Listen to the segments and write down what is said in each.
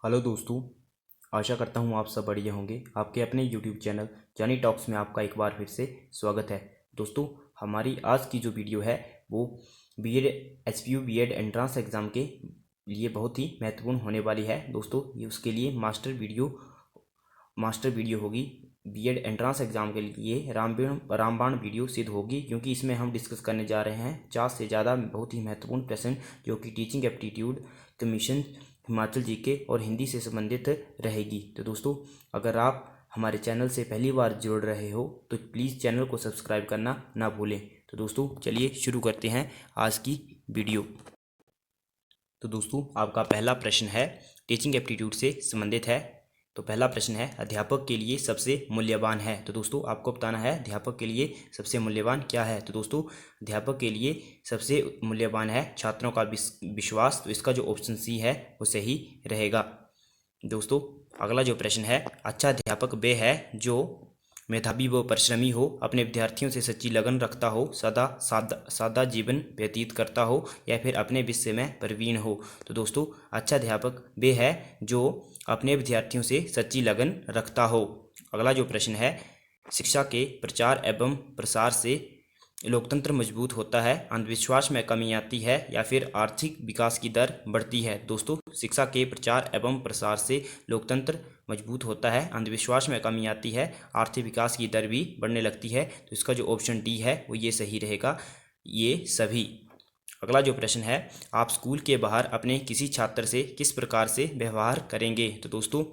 Hello दोस्तों, आशा करता हूँ आप सब बढ़िया होंगे। आपके अपने यूट्यूब चैनल जानी टॉक्स में आपका एक बार फिर से स्वागत है। दोस्तों, हमारी आज की जो वीडियो है वो BEd HPU BEd entrance exam के लिए बहुत ही महत्वपूर्ण होने वाली है। दोस्तों, ये उसके लिए मास्टर वीडियो होगी। बीएड एंट्रेंस एग्ज़ाम के लिए रामबाण वीडियो सिद्ध होगी, क्योंकि इसमें हम डिस्कस करने जा रहे हैं 50 से ज़्यादा बहुत ही महत्वपूर्ण प्रश्न, जो कि teaching aptitude commission, Himachal GK और हिंदी से संबंधित रहेगी। तो दोस्तों, अगर आप हमारे चैनल से पहली बार जुड़ रहे हो तो प्लीज़ चैनल को सब्सक्राइब करना ना भूलें। तो दोस्तों, चलिए शुरू करते हैं आज की वीडियो। तो दोस्तों, आपका पहला प्रश्न है टीचिंग एप्टीट्यूड से संबंधित है। तो पहला प्रश्न है, अध्यापक के लिए सबसे मूल्यवान है। तो दोस्तों, आपको बताना है अध्यापक के लिए सबसे मूल्यवान क्या है। तो दोस्तों, अध्यापक के लिए सबसे मूल्यवान है छात्रों का विश्वास। तो इसका जो ऑप्शन सी है वो सही रहेगा। दोस्तों, अगला जो प्रश्न है, अच्छा अध्यापक वे है जो मेधावी व परिश्रमी हो, अपने विद्यार्थियों से सच्ची लगन रखता हो, सदा सादा जीवन व्यतीत करता हो, या फिर अपने विषय में प्रवीण हो। तो दोस्तों, अच्छा अध्यापक वे है जो अपने विद्यार्थियों से सच्ची लगन रखता हो। अगला जो प्रश्न है, शिक्षा के प्रचार एवं प्रसार से लोकतंत्र मजबूत होता है, अंधविश्वास में कमी आती है, या फिर आर्थिक विकास की दर बढ़ती है। दोस्तों, शिक्षा के प्रचार एवं प्रसार से लोकतंत्र मजबूत होता है, अंधविश्वास में कमी आती है, आर्थिक विकास की दर भी बढ़ने लगती है। तो इसका जो ऑप्शन डी है वो ये सही रहेगा, ये सभी। अगला जो प्रश्न है, आप स्कूल के बाहर अपने किसी छात्र से किस प्रकार से व्यवहार करेंगे। तो दोस्तों,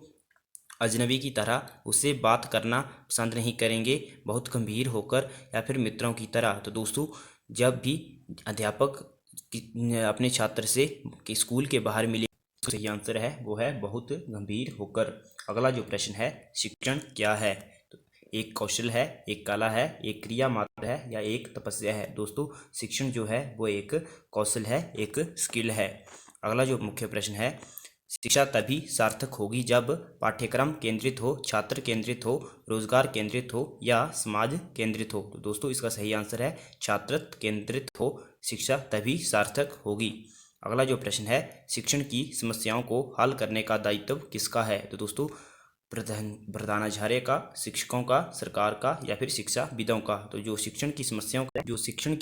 अजनबी की तरह उससे बात करना पसंद नहीं करेंगे, बहुत गंभीर होकर, या फिर मित्रों की तरह। तो दोस्तों, जब भी अध्यापक अपने छात्र से कि स्कूल के बाहर मिले, तो सही आंसर है वो है बहुत गंभीर होकर। अगला जो प्रश्न है, शिक्षण क्या है। तो एक कौशल है, एक कला है, एक क्रिया मात्र है, या एक तपस्या है। दोस्तों, शिक्षण जो है वो एक कौशल है, एक स्किल है। अगला जो मुख्य प्रश्न है, शिक्षा तभी सार्थक होगी जब पाठ्यक्रम केंद्रित हो, छात्र केंद्रित हो, रोजगार केंद्रित हो, या समाज केंद्रित हो। तो दोस्तों, इसका सही आंसर है छात्र केंद्रित हो, शिक्षा तभी सार्थक होगी। अगला जो प्रश्न है, शिक्षण की समस्याओं को हल करने का दायित्व किसका है। तो दोस्तों, प्रधानाचार्य का, शिक्षकों का, सरकार का, या फिर शिक्षाविदों का। तो जो शिक्षण की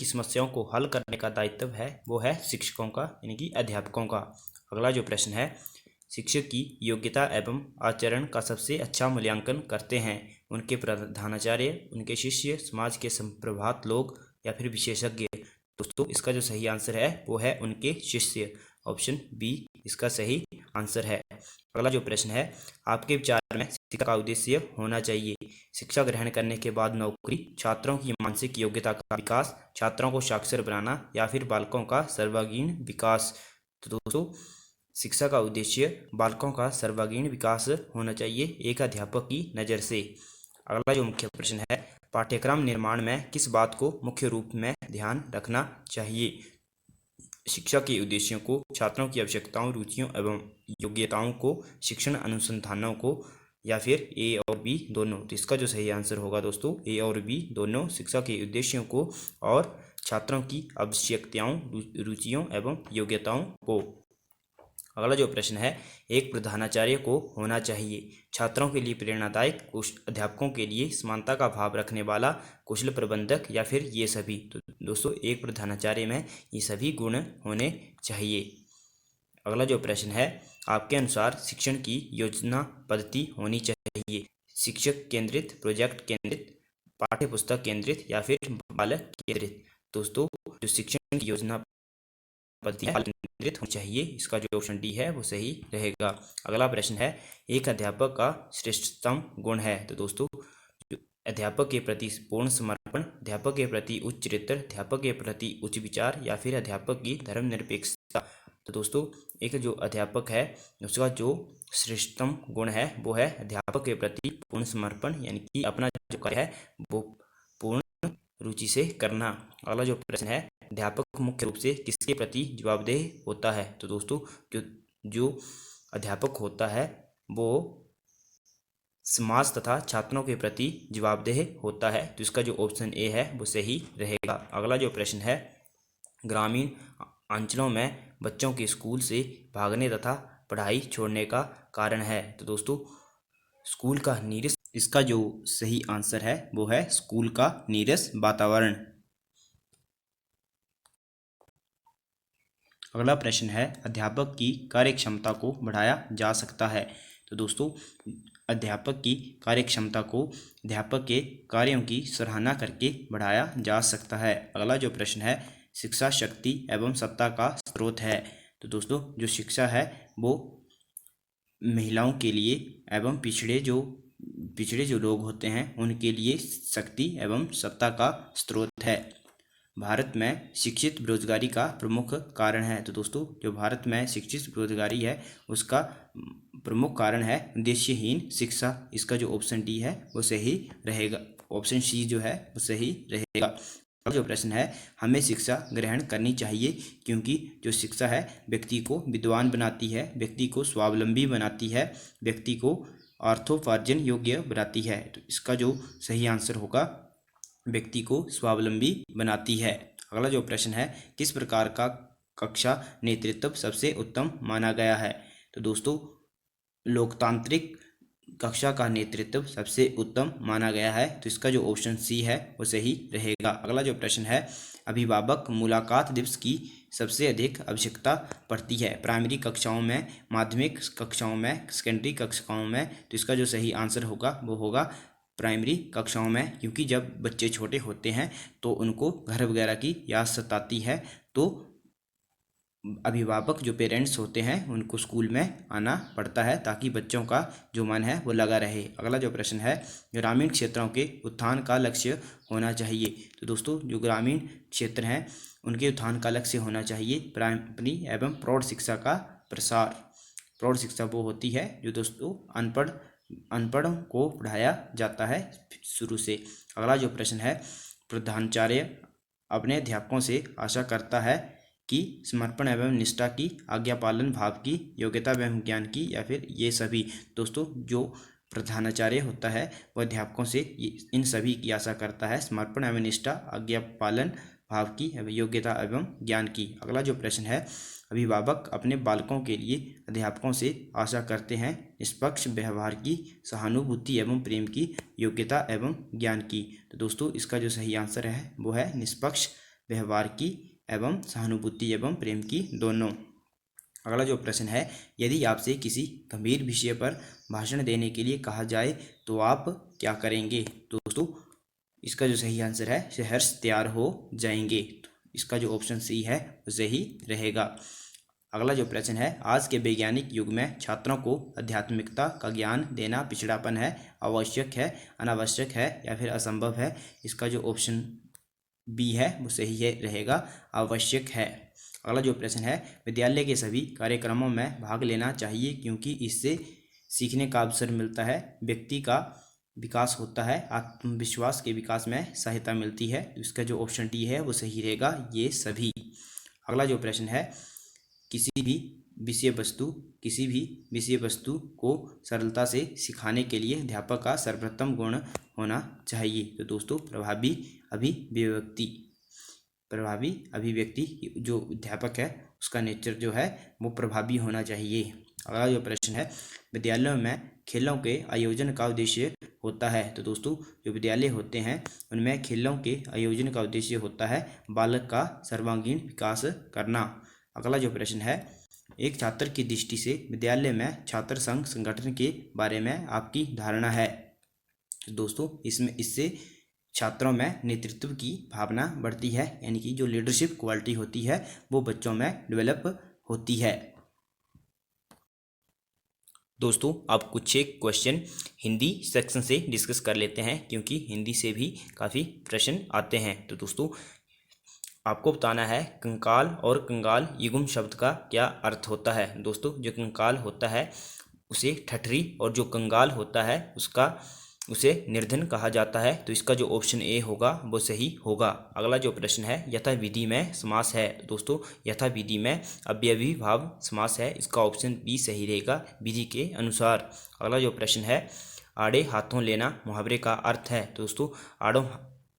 समस्याओं को हल करने का दायित्व है वो है शिक्षकों का, यानी कि अध्यापकों का। अगला जो प्रश्न है, शिक्षक की योग्यता एवं आचरण का सबसे अच्छा मूल्यांकन करते हैं उनके प्रधानाचार्य, उनके शिष्य, समाज के संप्रभात लोग, या फिर विशेषज्ञ। दोस्तों, इसका जो सही आंसर है वो है उनके शिष्य, ऑप्शन बी इसका सही आंसर है। अगला जो प्रश्न है, आपके विचार में शिक्षा का उद्देश्य होना चाहिए। शिक्षा ग्रहण करने के बाद नौकरी, छात्रों की मानसिक योग्यता का विकास, छात्रों को साक्षर बनाना, या फिर बालकों का सर्वांगीण विकास। तो दोस्तों, शिक्षा का उद्देश्य बालकों का सर्वांगीण विकास होना चाहिए एक अध्यापक की नज़र से। अगला जो मुख्य प्रश्न है, पाठ्यक्रम निर्माण में किस बात को मुख्य रूप में ध्यान रखना चाहिए। शिक्षा के उद्देश्यों को, छात्रों की आवश्यकताओं, रुचियों एवं योग्यताओं को, शिक्षण अनुसंधानों को, या फिर ए और बी दोनों। तो इसका जो सही आंसर होगा दोस्तों, ए और बी दोनों, शिक्षा के उद्देश्यों को और छात्रों की आवश्यकताओं, रुचियों एवं योग्यताओं को। अगला जो प्रश्न है, एक प्रधानाचार्य को होना चाहिए छात्रों के लिए प्रेरणादायक, अध्यापकों के लिए समानता का भाव रखने वाला, कुशल प्रबंधक, या फिर ये सभी। तो दोस्तों, एक प्रधानाचार्य में ये सभी गुण होने चाहिए। अगला जो प्रश्न है, आपके अनुसार शिक्षण की योजना पद्धति होनी चाहिए शिक्षक केंद्रित, प्रोजेक्ट केंद्रित, पाठ्य पुस्तक केंद्रित, या फिर बालक केंद्रित। दोस्तों, जो शिक्षण की योजना पद्धति केंद्रित होनी चाहिए, इसका जो ऑप्शन डी है वो सही रहेगा। अगला प्रश्न है, एक अध्यापक का श्रेष्ठतम गुण है। तो दोस्तों, अध्यापक के प्रति पूर्ण समर्पण, अध्यापक के प्रति उच्च चरित्र, अध्यापक के प्रति उच्च विचार, या फिर अध्यापक की धर्मनिरपेक्षता। तो दोस्तों, एक जो अध्यापक है उसका जो श्रेष्ठतम गुण है वो है अध्यापक के प्रति पूर्ण समर्पण, यानी कि अपना जो कार्य है वो पूर्ण रुचि से करना। अगला जो प्रश्न है, अध्यापक मुख्य रूप से किसके प्रति जवाबदेह होता है। तो दोस्तों, जो अध्यापक होता है वो समाज तथा छात्रों के प्रति जवाबदेह होता है। तो इसका जो ऑप्शन ए है वो सही रहेगा। अगला जो प्रश्न है, ग्रामीण अंचलों में बच्चों के स्कूल से भागने तथा पढ़ाई छोड़ने का कारण है। तो दोस्तों स्कूल का नीरस, इसका जो सही आंसर है वो है स्कूल का नीरस वातावरण। अगला प्रश्न है अध्यापक की कार्यक्षमता को बढ़ाया जा सकता है। तो दोस्तों अध्यापक की कार्यक्षमता को अध्यापक के कार्यों की सराहना करके बढ़ाया जा सकता है। अगला जो प्रश्न है शिक्षा शक्ति एवं सत्ता का स्रोत है। तो दोस्तों जो शिक्षा है वो महिलाओं के लिए एवं पिछड़े जो लोग होते हैं उनके लिए शक्ति एवं सत्ता का स्रोत है। भारत में शिक्षित बेरोजगारी का प्रमुख कारण है। तो दोस्तों जो भारत में शिक्षित बेरोजगारी है उसका प्रमुख कारण है उद्देश्यहीन शिक्षा। इसका जो ऑप्शन डी है वो सही रहेगा, ऑप्शन सी जो है वो सही रहेगा। जो प्रश्न है हमें शिक्षा ग्रहण करनी चाहिए क्योंकि जो शिक्षा है व्यक्ति को विद्वान बनाती है, व्यक्ति को स्वावलंबी बनाती है, व्यक्ति को अर्थोपार्जन योग्य बनाती है। तो इसका जो सही आंसर होगा व्यक्ति को स्वावलंबी बनाती है। अगला जो प्रश्न है किस प्रकार का कक्षा नेतृत्व सबसे उत्तम माना गया है। तो दोस्तों लोकतांत्रिक कक्षा का नेतृत्व सबसे उत्तम माना गया है। तो इसका जो ऑप्शन सी है वो सही रहेगा। अगला जो प्रश्न है अभिभावक मुलाकात दिवस की सबसे अधिक आवश्यकता पड़ती है प्राइमरी कक्षाओं में, माध्यमिक कक्षाओं में, सेकेंडरी कक्षाओं में। तो इसका जो सही आंसर होगा वो होगा प्राइमरी कक्षाओं में, क्योंकि जब बच्चे छोटे होते हैं तो उनको घर वगैरह की याद सताती है, तो अभिभावक जो पेरेंट्स होते हैं उनको स्कूल में आना पड़ता है ताकि बच्चों का जो मन है वो लगा रहे। अगला जो प्रश्न है ग्रामीण क्षेत्रों के उत्थान का लक्ष्य होना चाहिए। तो दोस्तों जो ग्रामीण क्षेत्र हैं उनके उत्थान का लक्ष्य होना चाहिए प्राइमरी एवं प्रौढ़ शिक्षा का प्रसार। प्रौढ़ शिक्षा वो होती है जो दोस्तों अनपढ़ों को पढ़ाया जाता है शुरू से। अगला जो प्रश्न है प्रधानाचार्य अपने अध्यापकों से आशा करता है कि समर्पण एवं निष्ठा की, आज्ञा पालन भाव की, योग्यता एवं ज्ञान की, या फिर ये सभी। दोस्तों जो प्रधानाचार्य होता है वह अध्यापकों से इन सभी की आशा करता है, समर्पण एवं निष्ठा, आज्ञा पालन भाव की, योग्यता एवं ज्ञान की। अगला जो प्रश्न है अभिभावक अपने बालकों के लिए अध्यापकों से आशा करते हैं निष्पक्ष व्यवहार की, सहानुभूति एवं प्रेम की, योग्यता एवं ज्ञान की। तो दोस्तों इसका जो सही आंसर है वो है निष्पक्ष व्यवहार की एवं सहानुभूति एवं प्रेम की, दोनों। अगला जो प्रश्न है यदि आपसे किसी गंभीर विषय पर भाषण देने के लिए कहा जाए तो आप क्या करेंगे। दोस्तों इसका जो सही आंसर है सहर्ष तैयार हो जाएंगे। तो इसका जो ऑप्शन सी है वो सही रहेगा। अगला जो प्रश्न है आज के वैज्ञानिक युग में छात्रों को आध्यात्मिकता का ज्ञान देना पिछड़ापन है, आवश्यक है, अनावश्यक है, या फिर असंभव है। इसका जो ऑप्शन बी है वो सही है रहेगा, आवश्यक है। अगला जो प्रश्न है विद्यालय के सभी कार्यक्रमों में भाग लेना चाहिए क्योंकि इससे सीखने का अवसर मिलता है, व्यक्ति का विकास होता है, आत्मविश्वास के विकास में सहायता मिलती है। तो इसका जो ऑप्शन डी है वो सही रहेगा, ये सभी। अगला जो प्रश्न है किसी भी विषय वस्तु को सरलता से सिखाने के लिए अध्यापक का सर्वप्रथम गुण होना चाहिए। तो दोस्तों प्रभावी अभिव्यक्ति जो अध्यापक है उसका नेचर जो है वो प्रभावी होना चाहिए। अगला जो प्रश्न है विद्यालयों में खेलों के आयोजन का उद्देश्य होता है। तो दोस्तों जो विद्यालय होते हैं उनमें खेलों के आयोजन का उद्देश्य होता है बालक का सर्वांगीण विकास करना। अगला जो प्रश्न है एक छात्र की दृष्टि से विद्यालय में छात्र संघ संगठन के बारे में आपकी धारणा है। तो दोस्तों इससे छात्रों में नेतृत्व की भावना बढ़ती है, यानी कि जो लीडरशिप क्वालिटी होती है वो बच्चों में डेवलप होती है। दोस्तों आप कुछ एक क्वेश्चन हिंदी सेक्शन से डिस्कस कर लेते हैं क्योंकि हिंदी से भी काफ़ी प्रश्न आते हैं। तो दोस्तों आपको बताना है कंकाल और कंगाल युग्म शब्द का क्या अर्थ होता है। दोस्तों जो कंकाल होता है उसे ठठरी और जो कंगाल होता है उसे निर्धन कहा जाता है। तो इसका जो ऑप्शन ए होगा वो सही होगा। अगला जो प्रश्न है यथाविधि में समास है। तो दोस्तों यथाविधि में अव्ययी भाव समास है, इसका ऑप्शन बी सही रहेगा विधि के अनुसार। अगला जो प्रश्न है आड़े हाथों लेना मुहावरे का अर्थ है। तो दोस्तों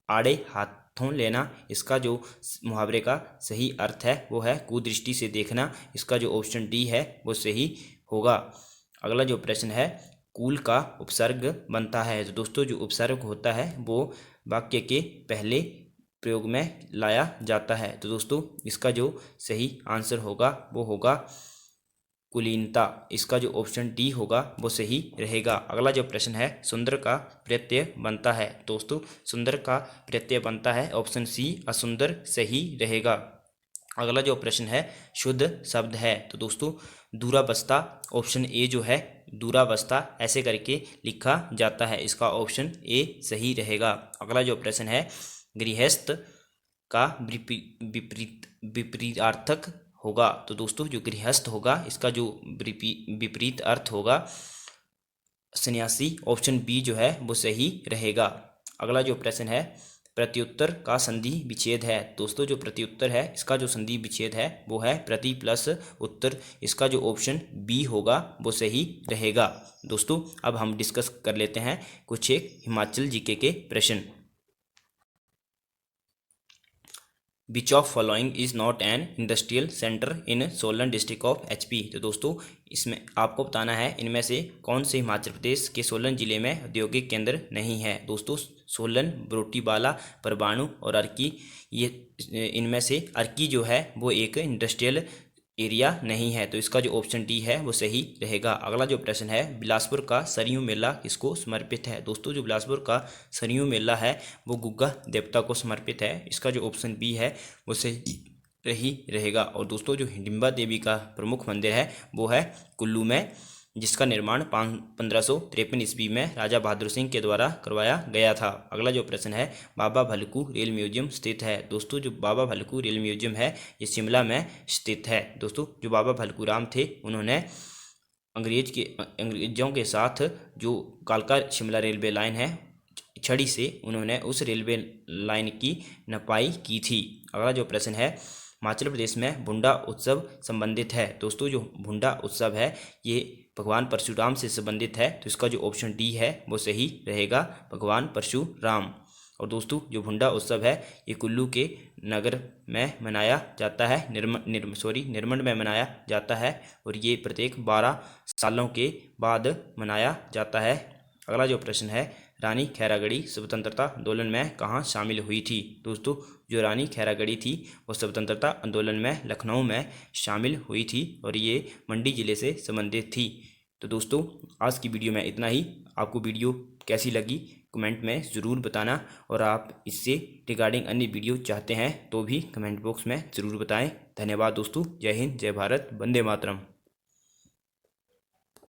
आड़े हाथों लेना, इसका जो मुहावरे का सही अर्थ है वो है कुदृष्टि से देखना। इसका जो ऑप्शन डी है वो सही होगा। अगला जो प्रश्न है, कुल का उपसर्ग बनता है। तो दोस्तों जो उपसर्ग होता है वो वाक्य के पहले प्रयोग में लाया जाता है। तो दोस्तों इसका जो सही आंसर होगा वो होगा कुलीनता। इसका जो ऑप्शन डी होगा वो सही रहेगा। अगला जो प्रश्न है, सुंदर का प्रत्यय बनता है। दोस्तों सुंदर का प्रत्यय बनता है, ऑप्शन सी असुंदर सही रहेगा। अगला जो प्रश्न है, शुद्ध शब्द है। तो दोस्तों दूरावस्था, ऑप्शन ए जो है दूरावस्था ऐसे करके लिखा जाता है, इसका ऑप्शन ए सही रहेगा। अगला जो प्रश्न है, गृहस्थ का विपरीत विपरीतार्थक होगा। तो दोस्तों जो गृहस्थ होगा इसका जो विपरीत अर्थ होगा सन्यासी, ऑप्शन बी जो है वो सही रहेगा। अगला जो प्रश्न है, प्रत्युत्तर का संधि विच्छेद है। दोस्तों जो प्रत्युत्तर है इसका जो संधि विच्छेद है वो है प्रति प्लस उत्तर, इसका जो ऑप्शन बी होगा वो सही रहेगा। दोस्तों अब हम डिस्कस कर लेते हैं कुछ एक हिमाचल जीके के प्रश्न। Which of following is not an industrial centre in Solan district of HP. तो दोस्तों इसमें आपको बताना है इनमें से कौन से हिमाचल प्रदेश के सोलन जिले में औद्योगिक केंद्र नहीं है। दोस्तों सोलन, बरोटीवाला, परवाणु और अर्की, ये इनमें से अर्की जो है वो एक इंडस्ट्रियल एरिया नहीं है, तो इसका जो ऑप्शन डी है वो सही रहेगा। अगला जो प्रश्न है, बिलासपुर का सरयू मेला किसको समर्पित है। दोस्तों जो बिलासपुर का सरयू मेला है वो गुग्गा देवता को समर्पित है, इसका जो ऑप्शन बी है वो सही रहेगा। और दोस्तों जो हिडिंबा देवी का प्रमुख मंदिर है वो है कुल्लू में, जिसका निर्माण 1553 ईस्वी में राजा बहादुर सिंह के द्वारा करवाया गया था। अगला जो प्रश्न है, बाबा भलकू रेल म्यूजियम स्थित है। दोस्तों जो बाबा भलकू रेल म्यूजियम है ये शिमला में स्थित है। दोस्तों जो बाबा भलकू राम थे उन्होंने अंग्रेजों के साथ जो कालका शिमला रेलवे लाइन है छड़ी से उन्होंने उस रेलवे लाइन की नपाई की थी। अगला जो प्रश्न है, हिमाचल प्रदेश में भुंडा उत्सव संबंधित है। दोस्तों जो भुंडा उत्सव है ये भगवान परशुराम से संबंधित है, तो इसका जो ऑप्शन डी है वो सही रहेगा, भगवान परशुराम। और दोस्तों जो भुंडा उत्सव है ये कुल्लू के नगर में मनाया जाता है, निरमंड में मनाया जाता है और ये प्रत्येक 12 सालों के बाद मनाया जाता है। अगला जो प्रश्न है, रानी खैरागढ़ी स्वतंत्रता आंदोलन में कहाँ शामिल हुई थी। दोस्तों जो रानी खैरागढ़ी थी वो स्वतंत्रता आंदोलन में लखनऊ में शामिल हुई थी और ये मंडी ज़िले से संबंधित थी। तो दोस्तों आज की वीडियो में इतना ही। आपको वीडियो कैसी लगी कमेंट में ज़रूर बताना, और आप इससे रिगार्डिंग अन्य वीडियो चाहते हैं तो भी कमेंट बॉक्स में ज़रूर बताएं। धन्यवाद दोस्तों। जय हिंद, जय भारत, वंदे मातरम।